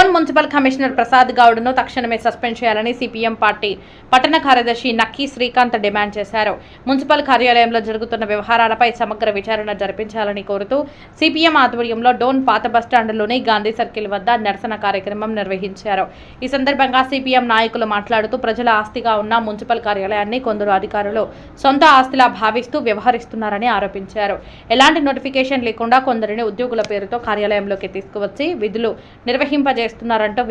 Dhone municipal commissioner Prasad గౌడ్ను తక్షణమే suspend చేయాలని CPM party పట్టణ కార్యదర్శి నక్కీ శ్రీకాంత్ డిమాండ్ చేశారు. మున్సిపల్ కార్యాలయంలో జరుగుతున్న వ్యవహారాలపై సమగ్ర విచారణ జరిపించాలని కోరుతూ సిపిఎం ఆధ్వర్యంలో డోన్ పాత బస్టాండ్లోని గాంధీ సర్కిల్ వద్ద నిరసన కార్యక్రమం నిర్వహించారు. ఈ సందర్భంగా సిపిఎం నాయకులు మాట్లాడుతూ ప్రజల ఆస్తిగా ఉన్న మున్సిపల్ కార్యాలయాన్ని కొందరు అధికారులు సొంత ఆస్తిలా భావిస్తూ వ్యవహరిస్తున్నారని ఆరోపించారు. ఎలాంటి నోటిఫికేషన్ లేకుండా కొందరిని ఉద్యోగుల పేరుతో కార్యాలయంలోకి తీసుకువచ్చి విధులు నిర్వహింపజేస్తున్నారంటూ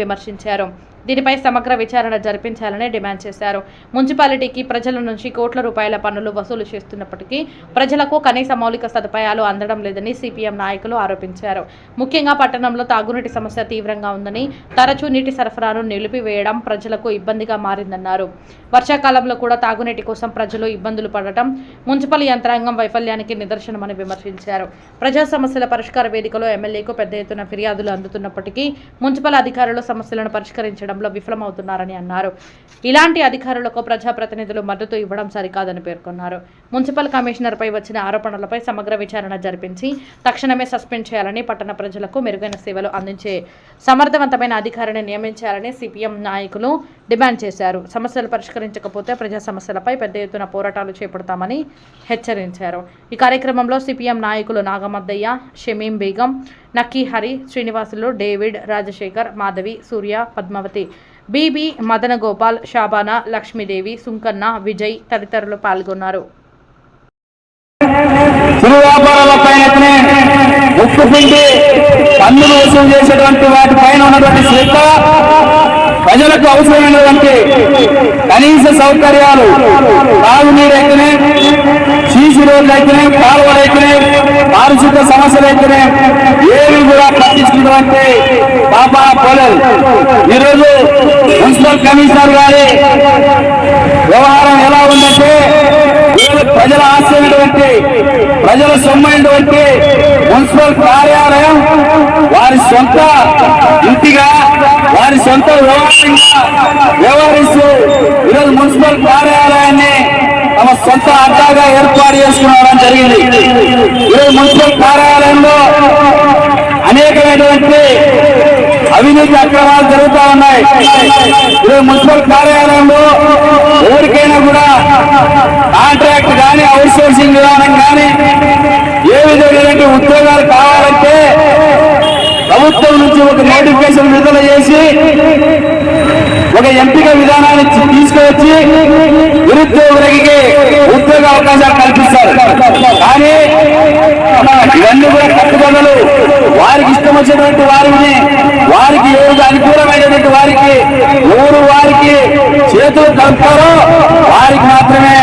విమర్శించారు. దీనిపై సమగ్ర విచారణ జరిపించాలని డిమాండ్ చేశారు. మున్సిపాలిటీకి ప్రజల నుంచి కోట్ల రూపాయల పన్నులు వసూలు చేస్తున్నప్పటికీ ప్రజలకు కనీస మౌలిక సదుపాయాలు అందడం లేదని సిపిఎం నాయకులు ఆరోపించారు. ముఖ్యంగా పట్టణంలో తాగునీటి సమస్య తీవ్రంగా ఉందని, తరచూ నీటి సరఫరాను నిలిపివేయడం ప్రజలకు ఇబ్బందిగా మారిందన్నారు. వర్షాకాలంలో కూడా తాగునీటి కోసం ప్రజలు ఇబ్బందులు పడటం మున్సిపల్ యంత్రాంగం వైఫల్యానికి నిదర్శనమని విమర్శించారు. ప్రజా సమస్యల పరిష్కార వేదికలో ఎమ్మెల్యేకు పెద్ద ఎత్తున ఫిర్యాదులు అందుతున్నప్పటికీ మున్సిపల్ అధికారులు సమస్యలను పరిష్కరించడం విఫలమవుతున్నారని అన్నారు. ఇలాంటి అధికారులకు ప్రజాప్రతినిధులు మద్దతు ఇవ్వడం సరికాదని పేర్కొన్నారు. మున్సిపల్ కమిషనర్ పై వచ్చిన ఆరోపణలపై సమగ్ర విచారణ జరిపించి తక్షణమే సస్పెండ్ చేయాలని, పట్టణ ప్రజలకు మెరుగైన సేవలు అందించే సమర్థవంతమైన అధికారిని నియమించాలని సిపిఎం నాయకులు డిమాండ్ చేశారు. సమస్యలు పరిష్కరించకపోతే ప్రజా సమస్యలపై పెద్ద ఎత్తున పోరాటాలు చేపడతామని హెచ్చరించారు. ఈ కార్యక్రమంలో సిపిఎం నాయకులు నాగమద్దయ్య, షమీం బేగం, నక్కీ హరి, శ్రీనివాసులు, డేవిడ్, రాజశేఖర్, మాధవి, సూర్య, పద్మావతి, బీబీ, మదన గోపాల్, షాబానా, లక్ష్మీదేవి, సుంకన్న, విజయ్ తదితరులు పాల్గొన్నారు. పన్నులు వసూలు చేసేటువంటి వాటి పైన ఉన్నటువంటి శ్రద్ధ, ప్రజలకు అవసరమైనటువంటి కనీస సౌకర్యాలు, తాగునీరు అయితేనే, సీసీ రోడ్లు అయితేనే, కాలువలు అయితేనే, పారిశుద్ధ సమస్యలు అయితేనే ఏవి కూడా పట్టించుకున్నటువంటి పాపా పోలేదు. ఈరోజు మున్సిపల్ కమిషనర్ గారి వ్యవహారం ఎలా ఉందంటే, ప్రజల ఆశమైనటువంటి, ప్రజల సొమ్మైనటువంటి మున్సిపల్ కార్యాలయం వారి సొంత ఇంటిగా, వారి సొంత వ్యవహరిస్తూ ఈరోజు మున్సిపల్ కార్యాలయాన్ని తమ సొంత అడ్డాగా ఏర్పాటు చేసుకోవడం జరిగింది. ఈరోజు మున్సిపల్ కార్యాలయంలో అనేకమైనటువంటి అవినీతి అక్రమాలు జరుగుతూ ఉన్నాయి. ఈరోజు మున్సిపల్ కార్యాలయంలో ఎవరికైనా కూడా కాంట్రాక్ట్ కానీ, అవుట్ సోర్సింగ్ విధానం కానీ, ఏ విధమైనటువంటి ఉద్యోగాలు కావాలంటే ప్రభుత్వం నుంచి ఒక నోటిఫికేషన్ విడుదల చేసి ఒక ఎంపిక విధానాన్ని తీసుకువచ్చి నిరుద్యోగులకి ఉద్యోగ అవకాశాలు కల్పిస్తారు. కానీ ఇవన్నీ కూడా కట్టుబడులు వారికి ఇష్టం వచ్చినటువంటి వారికి ఏది అనుకూలమైనటువంటి వారికి చేతులు కలుపుతారో వారికి మాత్రమే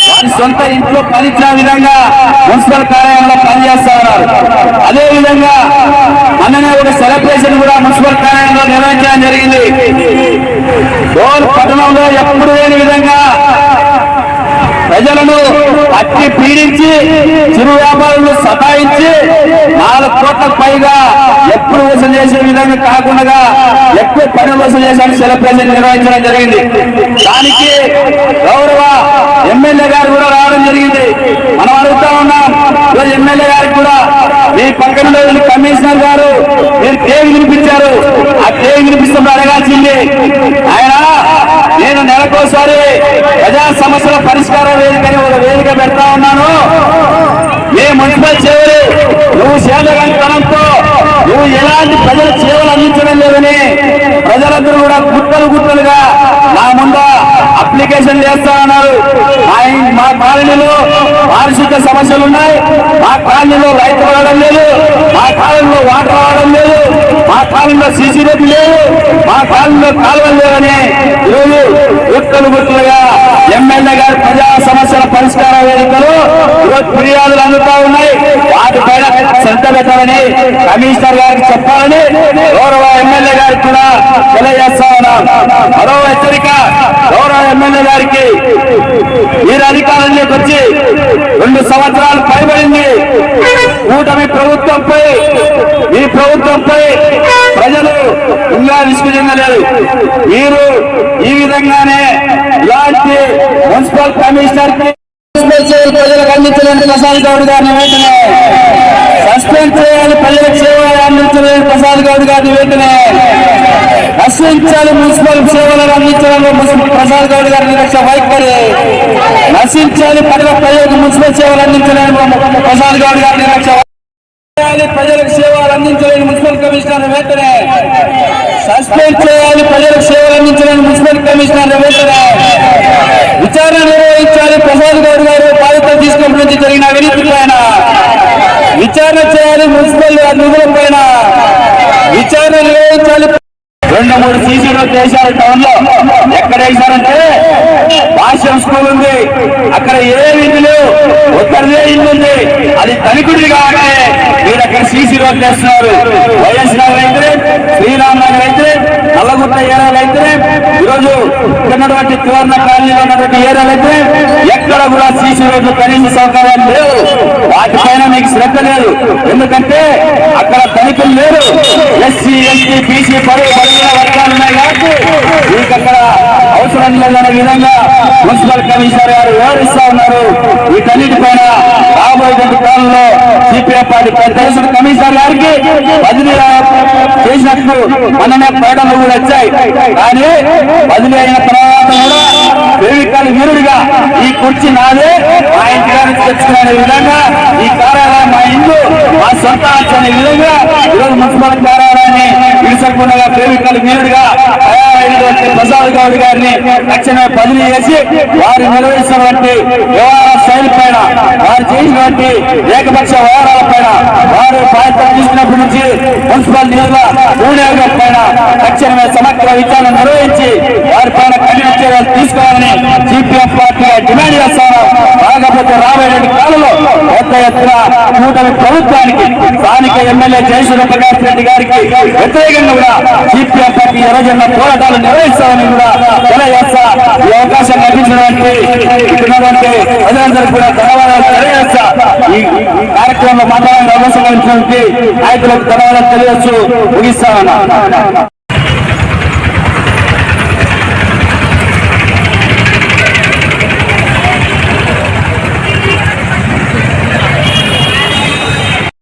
వారి సొంత ఇంట్లో పనిచిన విధంగా మున్సిపల్ కార్యాలయంలో పనిచేస్తా ఉన్నారు. అదేవిధంగా మొన్ననే ఒక సెలబ్రేషన్ కూడా మున్సిపల్ కార్యాలయంలో నిర్వహించడం జరిగింది. డోన్ పట్టణంలో ఎప్పుడు లేని విధంగా ప్రజలను అట్టి పీడించి, చిరు వ్యాపారులను సతాయించి 4 కోట్లకు పైగా ఎప్పుడు వసూలు చేసే విధంగా కాకుండా ఎక్కువ పనులు వసూలు చేసి సెలబ్రేషన్ నిర్వహించడం జరిగింది. దానికి గౌరవ ఎమ్మెల్యే గారు కూడా రావడం జరిగింది. మనం అడుగుతా ఉన్నాం, ఈరోజు ఎమ్మెల్యే గారికి కూడా మీ పక్కన కమిషనర్ గారు మీరు కేవి వినిపించారు, ఆ కేవి వినిపిస్తున్న అడగాల్సింది. ఆయన నేను నెలకోసారి ప్రజా సమస్యల పరిష్కార వేదికని ఒక వేదిక పెడతా ఉన్నాను. ఏ మున్సిపల్ సేవలు నువ్వు సేవలంతనంతో నువ్వు ఎలాంటి ప్రజల సేవలు అందించడం లేదని ప్రజలందరూ కూడా గుట్టలుగా నా ముందు అప్లికేషన్ చేస్తా ఉన్నారు. మా కాలనీలో పారిశుద్ధ సమస్యలు ఉన్నాయి, మా కాలనీలో రైతు రావడం లేదు, మా కాలనీలో వాటర్ రావడం లేదు, మా కాలనీలో సీసీ రోడ్లు లేవు, మా కాలనీలో కాలువలు లేవని ఈరోజు గుట్టలుగా ఎమ్మెల్యే గారి ప్రజా సమస్యల పరిష్కార వేదికలు ఈరోజు ఫిర్యాదులు అందుతా ఉన్నాయి. వాటిపైన శ్రద్ధ పెట్టాలని కమిషనర్ గారికి చెప్పాలని గౌరవ ఎమ్మెల్యే గారికి కూడా తెలియజేస్తా ఉన్నాం. మరో హెచ్చరిక గౌరవ ఎమ్మెల్యే గారికి, మీరు అధికారంలోకి వచ్చి 2 సంవత్సరాలు పైబడింది. కూటమి ప్రభుత్వంపై, ఈ ప్రభుత్వంపై ప్రజలు ఇంకా విసుగుచెందలేదు. మీరు ఈ విధంగానే ఇలాంటి మున్సిపల్ కమిషనర్ కి ప్రజలకు అందించలేని ప్రసాద్ గౌడ్ గారిని వెంటనే సస్పెండ్ చేయాలి. ప్రజలకు సేవ అందించలేని ప్రసాద్ గౌడ్ గారిని వెంటనే నశించాలి మున్సిపల్ సేవలను అందించడంలో ప్రసాద్ గౌడ్ గారి నిర్లక్ష్య వైఖరి. నశించాలి పట్టణ ప్రజలకు మున్సిపల్ సేవలు అందించడంలో ప్రసాద్ గౌడ్ గారి నిర్లక్ష్య వైఖరి. ప్రజలకు సేవలు అందించలేని మున్సిపల్ కమిషనర్ వెంటనే సస్పెండ్ చేయాలి. ప్రజలకు సేవలు అందించలేని మున్సిపల్ కమిషనర్ వెంటనే విచారణ నిర్వహించాలి. ప్రసాద్ గౌడ్ గారు బాధ్యత తీసుకున్నప్పటి నుంచి జరిగిన అవినీతి పైన విచారణ చేయాలి. మున్సిపల్ నిధుల పైన విచారణ నిర్వహించాలి. 2-3 సీసీ రోడ్లు వేశారు టౌన్ లో. ఎక్కడ వేశారంటే భాష్యం స్కూల్ ఉంది, అక్కడ ఏ ఇల్లు లేవు, ఒక్కరిదే ఇల్లు ఉంది, అది తనిఖీలు కాగానే మీరు అక్కడ సీసీ రోడ్లు వేస్తున్నారు. వైఎస్ నగర్ అయితే, శ్రీరామ్ నగర్ అయితే, నల్లగుట్ట ఏరియాలు అయితే, ఈరోజు ఉన్నటువంటి త్రివర్ణ కాలనీలో ఉన్నటువంటి ఏరియాలు అయితే ఎక్కడ కూడా సీసీ రోడ్లు కనీస సౌకర్యాలు లేవు. వాటిపైన మీకు శ్రద్ధ లేదు. ఎందుకంటే అక్కడ తనిఖీలు లేరు. ఎస్సీ ఎస్టీ బీసీ బడుగు వర్గాలు ఉన్నాయి కాబట్టి మీకు అక్కడ అవసరం లేదనే విధంగా మున్సిపల్ కమిషనర్ గారు వివరిస్తా ఉన్నారు. వీటన్నిటిపైన రాబోయేటువంటి కాలంలో సిపిఎం పార్టీ తెలుసు. కమిషనర్ గారికి బదిలీ చేసినట్లు మననే ప్రకటనలు కూడా వచ్చాయి. కానీ బదిలీ అయిన తర్వాత కూడా ఫెవికాల్ వీరుడిగా ఈ కుర్చీ నాదే, మా ఇంటికి తెచ్చుకునే విధంగా ఈ కార్యాలయం మా ఇల్లు, మా సొంత అనే విధంగా ఈరోజు మున్సిపల్ కార్యాలయాన్ని విడిసకుండా ఫెవికాల్ వీరుడిగా తయారైనటువంటి ప్రసాద్ గౌడ్ గారిని తక్షణమే బదిలీ చేసి వారు నిర్వహిస్తున్నటువంటి వ్యవహార శైలి పైన, వారు చేసినటువంటి ఏకపక్ష వ్యవహారాల పైన, వారు బాధ్యత తీసుకున్నప్పటి నుంచి మున్సిపల్ నిధుల వినియోగం పైన తక్షణమే సమగ్ర విచారణ నిర్వహించి వారి పైన కఠిన చర్యలు తీసుకోవాలని సిపిఎం పార్టీగా డిమాండ్ చేస్తాను. కాకపోతే రాబోయే కాలంలో పెద్ద ఎత్తున కూటమి ప్రభుత్వానికి స్థానిక ఎమ్మెల్యే జయసూర్య ప్రకాష్ రెడ్డి గారికి వ్యతిరేకంగా కూడా సిపిఎం పార్టీ ఎర్రజెండా పోరాటాలు నిర్వహిస్తామని కూడా తెలియజేస్తా. ఈ అవకాశం కల్పించినటువంటి ప్రజలందరికీ కూడా ధన్యవాదాలు తెలియజేస్తా. ఈ కార్యక్రమంలో మాట్లాడే అవకాశం కల్పించినటువంటి నాయకులకు ధన్యవాదాలు తెలియజేస్తూ ముగిస్తామన్నా.